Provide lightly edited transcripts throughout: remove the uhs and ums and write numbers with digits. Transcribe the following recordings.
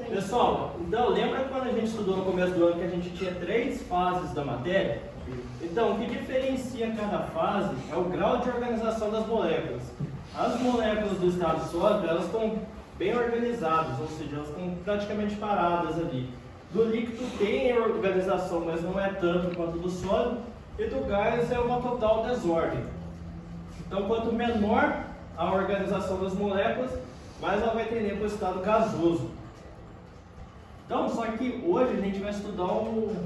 Pessoal, então lembra quando a gente estudou no começo do ano que a gente tinha 3 fases da matéria? Então, o que diferencia cada fase é o grau de organização das moléculas. As moléculas do estado sólido, elas estão bem organizadas, ou seja, elas estão praticamente paradas ali. Do líquido tem organização, mas não é tanto quanto do sólido, e do gás é uma total desordem. Então, quanto menor a organização das moléculas, mais ela vai tender para o estado gasoso. Então, só que hoje a gente vai estudar o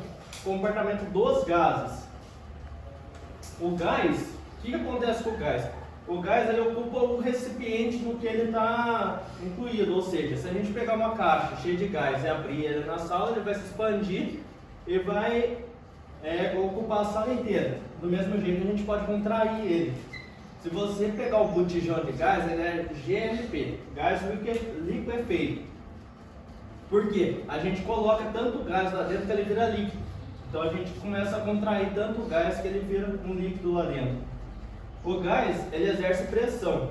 comportamento dos gases. O gás, o que acontece com o gás? O gás ele ocupa o recipiente no que ele está incluído, ou seja, se a gente pegar uma caixa cheia de gás e abrir ele na sala, ele vai se expandir e vai ocupar a sala inteira. Do mesmo jeito, a gente pode contrair ele. Se você pegar o botijão de gás, ele é GLP, gás liquefeito. Por quê? A gente coloca tanto gás lá dentro que ele vira líquido. Então a gente começa a contrair tanto gás que ele vira um líquido lá dentro. O gás, ele exerce pressão.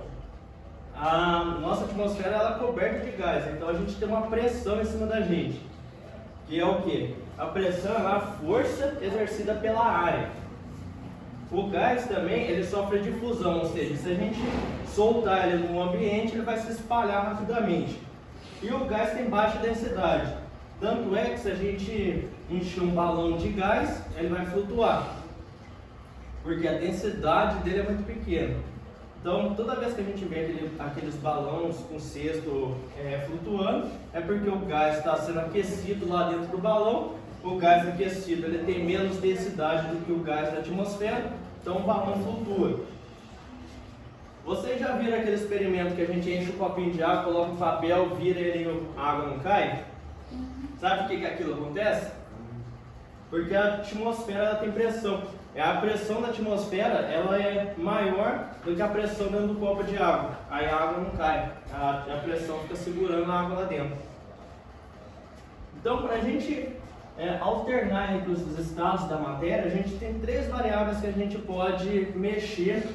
A nossa atmosfera ela é coberta de gás, então a gente tem uma pressão em cima da gente. Que é o quê? A pressão é a força exercida pela área. O gás também, ele sofre difusão, ou seja, se a gente soltar ele no ambiente, ele vai se espalhar rapidamente. E o gás tem baixa densidade. Tanto é que se a gente encher um balão de gás, ele vai flutuar. Porque a densidade dele é muito pequena. Então, toda vez que a gente vê aqueles balões com cesto flutuando, é porque o gás está sendo aquecido lá dentro do balão. O gás aquecido ele tem menos densidade do que o gás da atmosfera, então o balão flutua. Vocês já viram aquele experimento que a gente enche um copinho de água, coloca um papel, vira ele e a água não cai? Sabe por que aquilo acontece? Porque a atmosfera ela tem pressão. A pressão da atmosfera ela é maior do que a pressão dentro do copo de água. Aí a água não cai, a pressão fica segurando a água lá dentro. Então, para a gente alternar entre os estados da matéria, a gente tem 3 variáveis que a gente pode mexer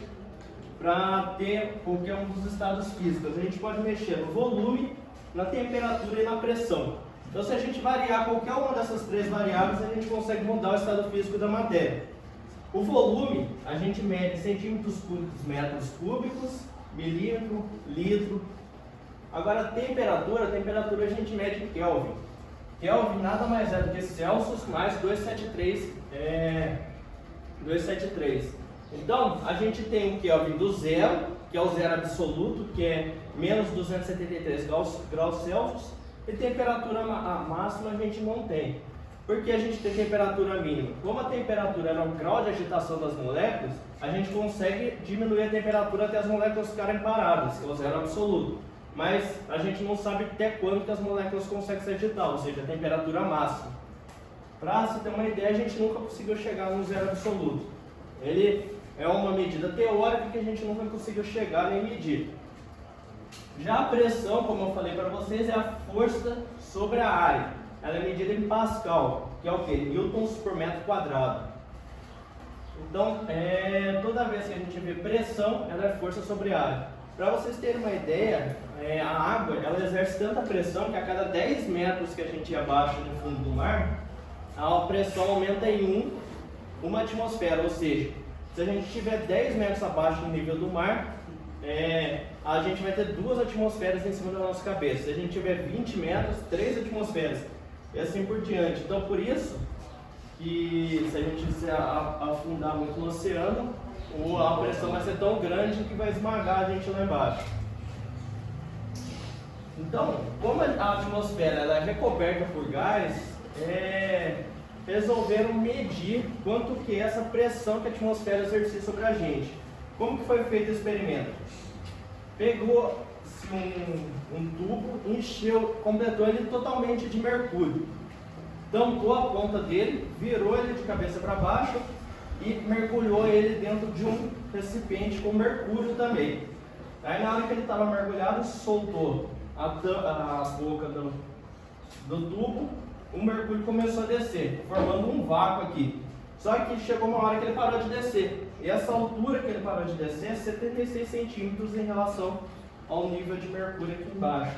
para ter qualquer um dos estados físicos. A gente pode mexer no volume, na temperatura e na pressão. Então, se a gente variar qualquer uma dessas 3 variáveis, a gente consegue mudar o estado físico da matéria. O volume, a gente mede centímetros cúbicos, metros cúbicos, milímetro, litro. Agora, a temperatura a gente mede em Kelvin. Kelvin nada mais é do que Celsius mais 273. Então, a gente tem o Kelvin do zero, que é o zero absoluto, que é menos 273 graus Celsius, e temperatura máxima a gente não tem. Por que a gente tem temperatura mínima? Como a temperatura é o grau de agitação das moléculas, a gente consegue diminuir a temperatura até as moléculas ficarem paradas, que é o zero absoluto. Mas a gente não sabe até quando que as moléculas conseguem se agitar, ou seja, a temperatura máxima. Para se ter uma ideia, a gente nunca conseguiu chegar no zero absoluto. Ele é uma medida teórica que a gente nunca conseguiu chegar nem medir. Já a pressão, como eu falei para vocês, é a força sobre a área. Ela é medida em Pascal, que é o quê? Newtons por metro quadrado. Então, toda vez que a gente vê pressão, ela é força sobre a área. Para vocês terem uma ideia, a água ela exerce tanta pressão que a cada 10 metros que a gente abaixa no fundo do mar, a pressão aumenta em uma atmosfera, ou seja, se a gente estiver 10 metros abaixo do nível do mar, a gente vai ter 2 atmosferas em cima da nossa cabeça. Se a gente tiver 20 metros, 3 atmosferas, e assim por diante. Então, por isso que se a gente se afundar muito no oceano, a pressão vai ser tão grande que vai esmagar a gente lá embaixo. Então, como a atmosfera ela é recoberta por gás, resolveram medir quanto que é essa pressão que a atmosfera exerce sobre a gente. Como que foi feito o experimento? Pegou um tubo, encheu, completou ele totalmente de mercúrio. Tampou a ponta dele, virou ele de cabeça para baixo e mergulhou ele dentro de um recipiente com mercúrio também. Aí na hora que ele estava mergulhado, soltou a boca do tubo, o mercúrio começou a descer, formando um vácuo aqui. Só que chegou uma hora que ele parou de descer. E essa altura que ele parou de descer é 76 centímetros em relação ao nível de mercúrio aqui embaixo.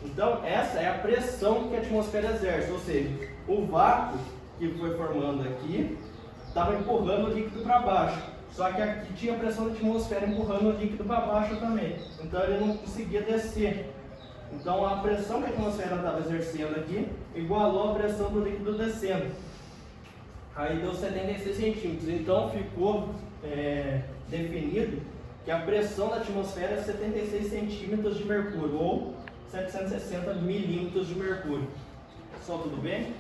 Então, essa é a pressão que a atmosfera exerce, ou seja, o vácuo que foi formando aqui estava empurrando o líquido para baixo. Só que aqui tinha a pressão da atmosfera empurrando o líquido para baixo também. Então ele não conseguia descer. Então a pressão que a atmosfera estava exercendo aqui igualou a pressão do líquido descendo. Aí deu 76 centímetros. Então ficou definido que a pressão da atmosfera é 76 centímetros de mercúrio, ou 760 milímetros de mercúrio. Pessoal, tudo bem?